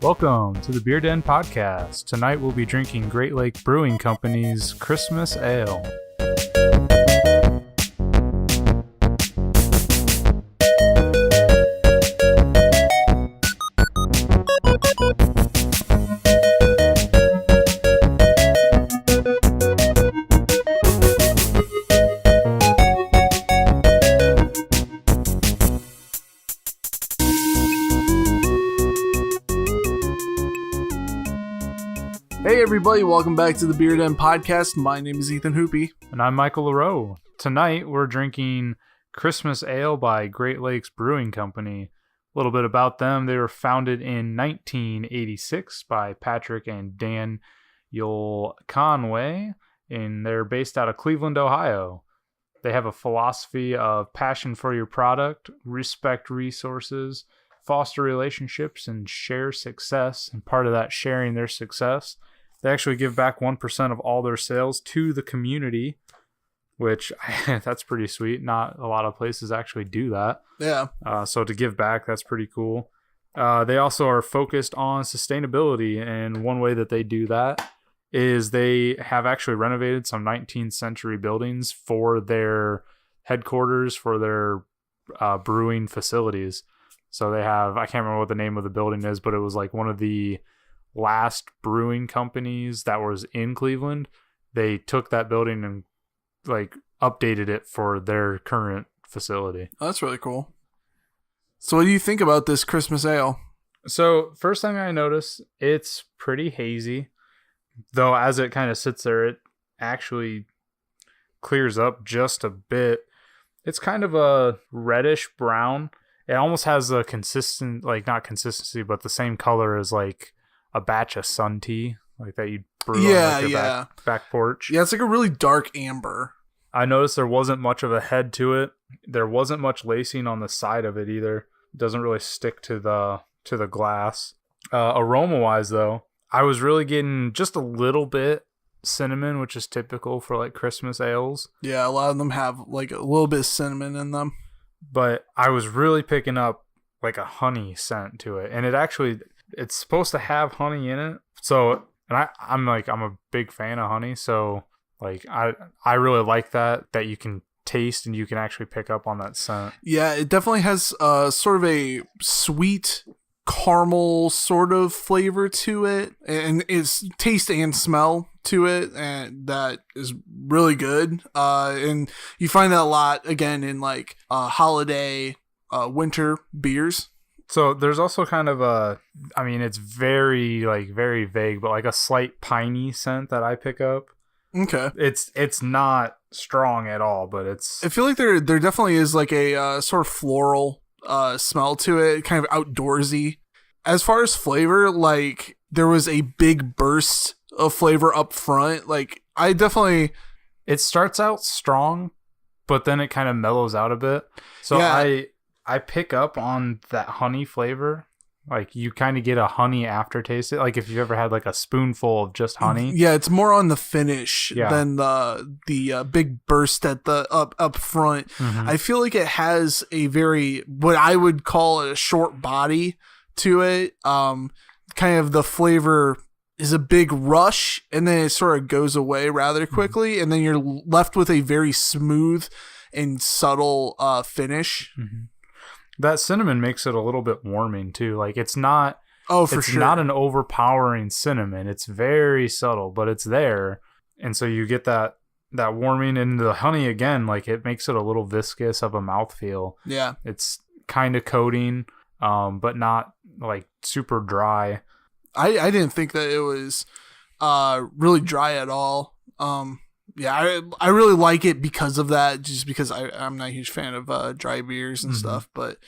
Welcome to the Beer Den Podcast. Tonight we'll be drinking Great Lake Brewing Company's Christmas Ale. Hey everybody, welcome back to the Beer Den Podcast. My name is Ethan Hoopy. And I'm Michael LaRoe. Tonight we're drinking Christmas Ale by Great Lakes Brewing Company. A little bit about them. They were founded in 1986 by Patrick and Daniel Conway, and they're based out of Cleveland, Ohio. They have a philosophy of passion for your product, respect resources, foster relationships, and share success. And part of that sharing their success, they actually give back 1% of all their sales to the community, which that's pretty sweet. Not a lot of places actually do that. Yeah. So to give back, that's pretty cool. They also are focused on sustainability, and one way that they do that is they have actually renovated some 19th century buildings for their headquarters, for their brewing facilities. So they have, I can't remember what the name of the building is, but it was like one of the last brewing companies that was in Cleveland. They took that building and like updated it for their current facility. Oh, that's really cool. So what do you think about this Christmas ale? So first thing I noticed, it's pretty hazy. Though as it kind of sits there, it actually clears up just a bit. It's kind of a reddish brown. It almost has a consistent, like not consistency, but the same color as like a batch of sun tea, like that you'd brew on like your back porch. Yeah, it's like a really dark amber. I noticed there wasn't much of a head to it. There wasn't much lacing on the side of it either. It doesn't really stick to the glass. Aroma-wise, though, I was really getting just a little bit cinnamon, which is typical for like Christmas ales. Yeah, a lot of them have like a little bit of cinnamon in them. But I was really picking up like a honey scent to it. And it's supposed to have honey in it. So, and I'm a big fan of honey. So like, I really like that you can taste and you can actually pick up on that scent. Yeah, it definitely has sort of a sweet caramel sort of flavor to it. And it's taste and smell to it, and that is really good. And you find that a lot again in like holiday winter beers. So there's also kind of it's very vague, but like a slight piney scent that I pick up. Okay. It's not strong at all, but I feel like there definitely is like a sort of floral smell to it, kind of outdoorsy. As far as flavor, like there was a big burst of flavor up front. Like it starts out strong, but then it kind of mellows out a bit. So yeah. I pick up on that honey flavor. Like you kind of get a honey aftertaste. Like if you've ever had like a spoonful of just honey. Yeah, it's more on the finish than the big burst at the up front. Mm-hmm. I feel like it has a very, what I would call a short body to it. Kind of the flavor is a big rush, and then it sort of goes away rather quickly, and then you're left with a very smooth and subtle finish. Mm-hmm. That cinnamon makes it a little bit warming too. Like it's not sure. Not an overpowering cinnamon. It's very subtle, but it's there. And so you get that warming, and the honey again, like it makes it a little viscous of a mouthfeel. Yeah. It's kind of coating, but not like super dry. I didn't think that it was really dry at all. Yeah, I really like it because of that, just because I'm not a huge fan of dry beers and stuff, but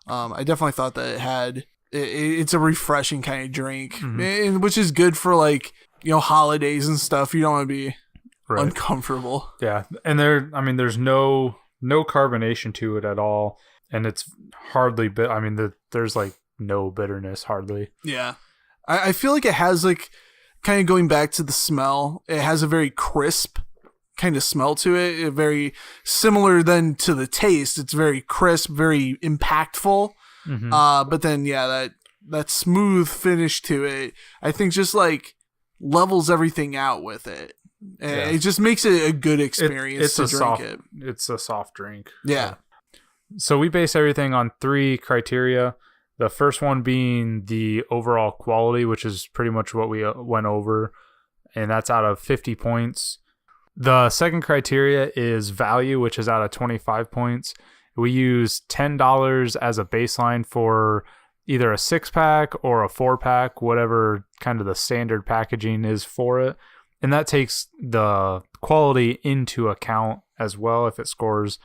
I definitely thought that it's a refreshing kind of drink, and, which is good for like, holidays and stuff. You don't want to be uncomfortable. Yeah, and there's no carbonation to it at all, and it's hardly there's like no bitterness hardly. Yeah. I feel like it has like, kind of going back to the smell, it has a very crisp kind of smell to it. Very similar then to the taste. It's very crisp, very impactful. Mm-hmm. But then that smooth finish to it, I think just like levels everything out with it. And it just makes it a good experience to drink it. It's a soft drink. Yeah. So we base everything on 3 criteria. The first one being the overall quality, which is pretty much what we went over, and that's out of 50 points. The second criteria is value, which is out of 25 points. We use $10 as a baseline for either a 6-pack or a 4-pack, whatever kind of the standard packaging is for it. And that takes the quality into account as well if it scores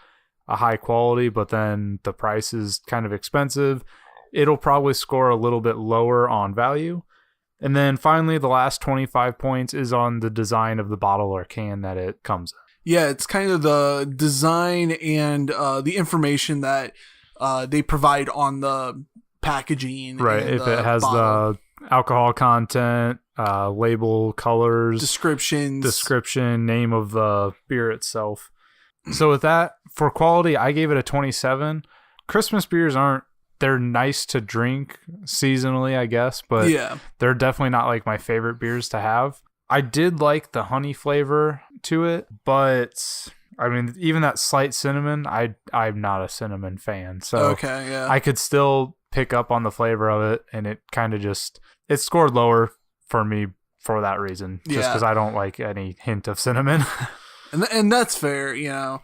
a high quality, but then the price is kind of expensive. It'll probably score a little bit lower on value. And then finally, the last 25 points is on the design of the bottle or can that it comes in. Yeah, it's kind of the design and the information that they provide on the packaging. Right, if it has bottle. The alcohol content, label, colors, description, name of the beer itself. So with that, for quality, I gave it a 27. Christmas beers they're nice to drink seasonally, I guess, but they're definitely not like my favorite beers to have. I did like the honey flavor to it, but I mean, even that slight cinnamon, I'm not a cinnamon fan. So I could still pick up on the flavor of it, and it kind of it scored lower for me for that reason, just because I don't like any hint of cinnamon. And that's fair, you know.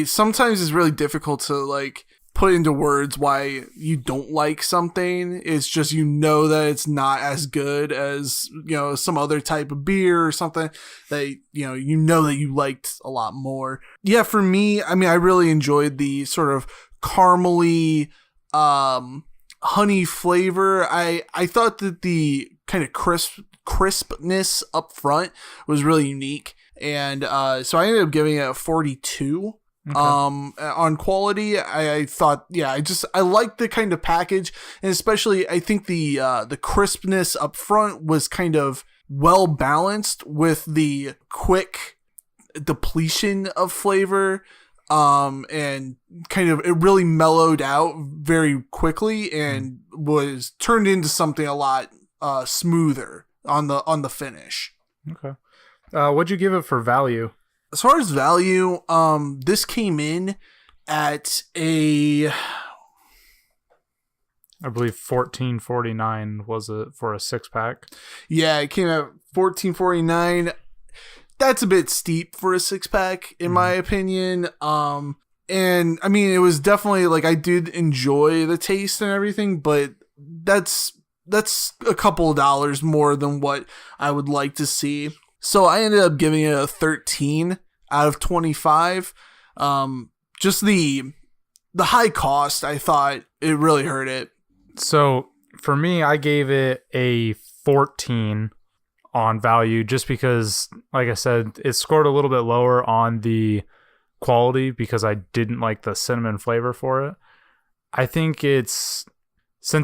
Sometimes it's really difficult to like put into words why you don't like something. It's just that it's not as good as, some other type of beer or something that, that you liked a lot more. Yeah, for me, I mean, I really enjoyed the sort of caramely honey flavor. I thought that the kind of crispness up front was really unique. And so I ended up giving it a 42. Okay. On quality, I thought, I like the kind of package, and especially I think the crispness up front was kind of well balanced with the quick depletion of flavor, and kind of it really mellowed out very quickly and was turned into something a lot smoother on the finish. Okay. What'd you give it for value? As far as value, this came in at I believe $14.49 was it for a 6-pack. Yeah, it came at $14.49. That's a bit steep for a 6-pack, in my opinion. And I mean, it was definitely like I did enjoy the taste and everything, but that's a couple of dollars more than what I would like to see. So I ended up giving it a 13 out of 25. Just the high cost, I thought it really hurt it. So for me, I gave it a 14 on value just because, like I said, it scored a little bit lower on the quality because I didn't like the cinnamon flavor for it. I think since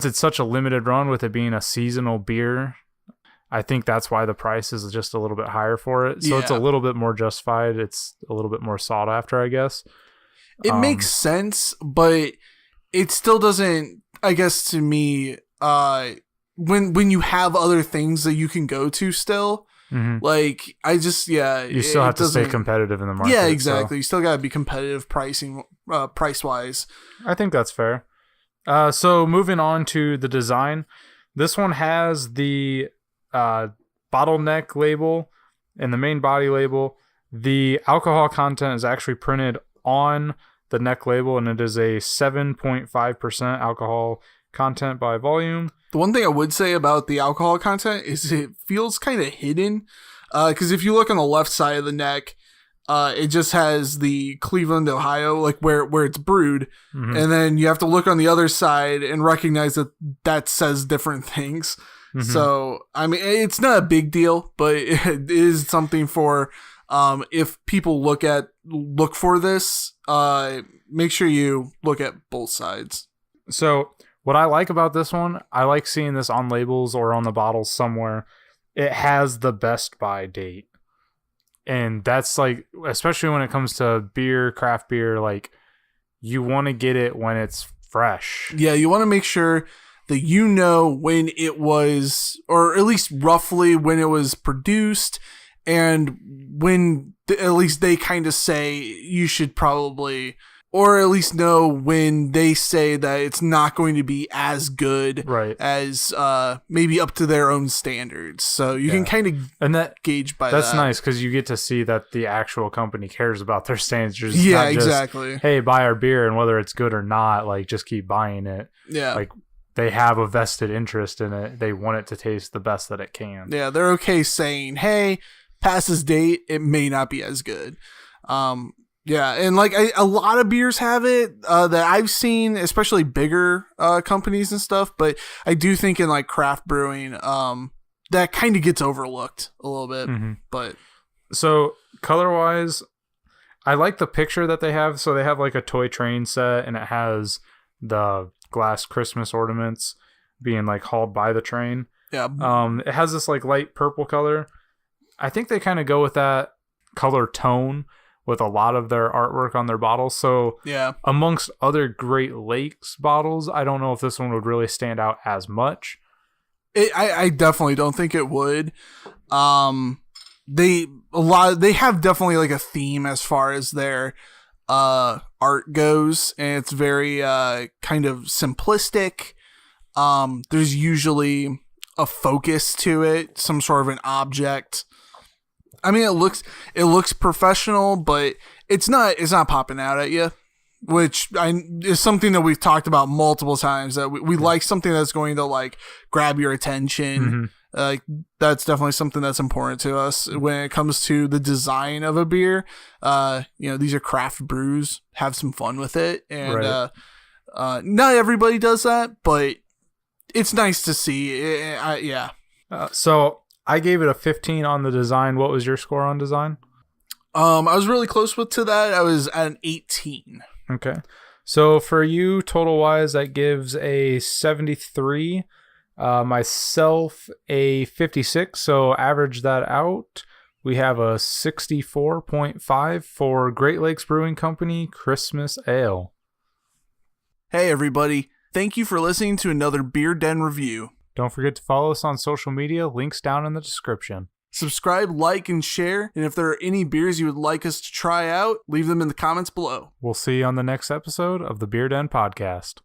it's such a limited run with it being a seasonal beer, I think that's why the price is just a little bit higher for it. So it's a little bit more justified. It's a little bit more sought after, I guess. It makes sense, but it still doesn't, I guess, to me, when you have other things that you can go to still, like, I just, you still have to stay competitive in the market. Yeah, exactly. So. You still got to be competitive price-wise. I think that's fair. So moving on to the design. This one has the bottleneck label and the main body label. The alcohol content is actually printed on the neck label, and it is a 7.5% alcohol content by volume. The one thing I would say about the alcohol content is it feels kind of hidden, because if you look on the left side of the neck, it just has the Cleveland, Ohio, like where it's brewed, and then you have to look on the other side and recognize that says different things. So, I mean, it's not a big deal, but it is something for, if people look for this, make sure you look at both sides. So what I like about this one, I like seeing this on labels or on the bottles somewhere. It has the best by date. And that's like, especially when it comes to beer, craft beer, like you want to get it when it's fresh. Yeah, you want to make sure that you know when it was, or at least roughly when it was produced, and when at least they kind of say you should probably, or at least know when they say that it's not going to be as good as maybe up to their own standards. So you can kind of gauge by that. That's nice because you get to see that the actual company cares about their standards. Yeah, not just, exactly. Hey, buy our beer, and whether it's good or not, like just keep buying it. Yeah. Like they have a vested interest in it. They want it to taste the best that it can. Yeah, they're okay saying, hey, past this date, it may not be as good. Yeah, and like a lot of beers have it that I've seen, especially bigger companies and stuff. But I do think in like craft brewing, that kind of gets overlooked a little bit. Mm-hmm. But so color wise, I like the picture that they have. So they have like a toy train set, and it has the glass Christmas ornaments being like hauled by the train. Yeah. It has this like light purple color. I think they kind of go with that color tone with a lot of their artwork on their bottles. So yeah, amongst other Great Lakes bottles, I don't know if this one would really stand out as much. I definitely don't think it would. They have definitely like a theme as far as their art goes, and it's very kind of simplistic. There's usually a focus to it, some sort of an object. I mean, it looks professional, but it's not popping out at you, which is something that we've talked about multiple times, that we like something that's going to like grab your attention. Mm-hmm. Like that's definitely something that's important to us when it comes to the design of a beer. These are craft brews. Have some fun with it, and not everybody does that, but it's nice to see. Yeah. So I gave it a 15 on the design. What was your score on design? I was really close to that. I was at an 18. Okay. So for you, total wise, that gives a 73. Myself a 56, so average that out. We have a 64.5 for Great Lakes Brewing Company Christmas Ale. Hey everybody, thank you for listening to another Beer Den review. Don't forget to follow us on social media, links down in the description. Subscribe, like, and share, and if there are any beers you would like us to try out, leave them in the comments below. We'll see you on the next episode of the Beer Den Podcast.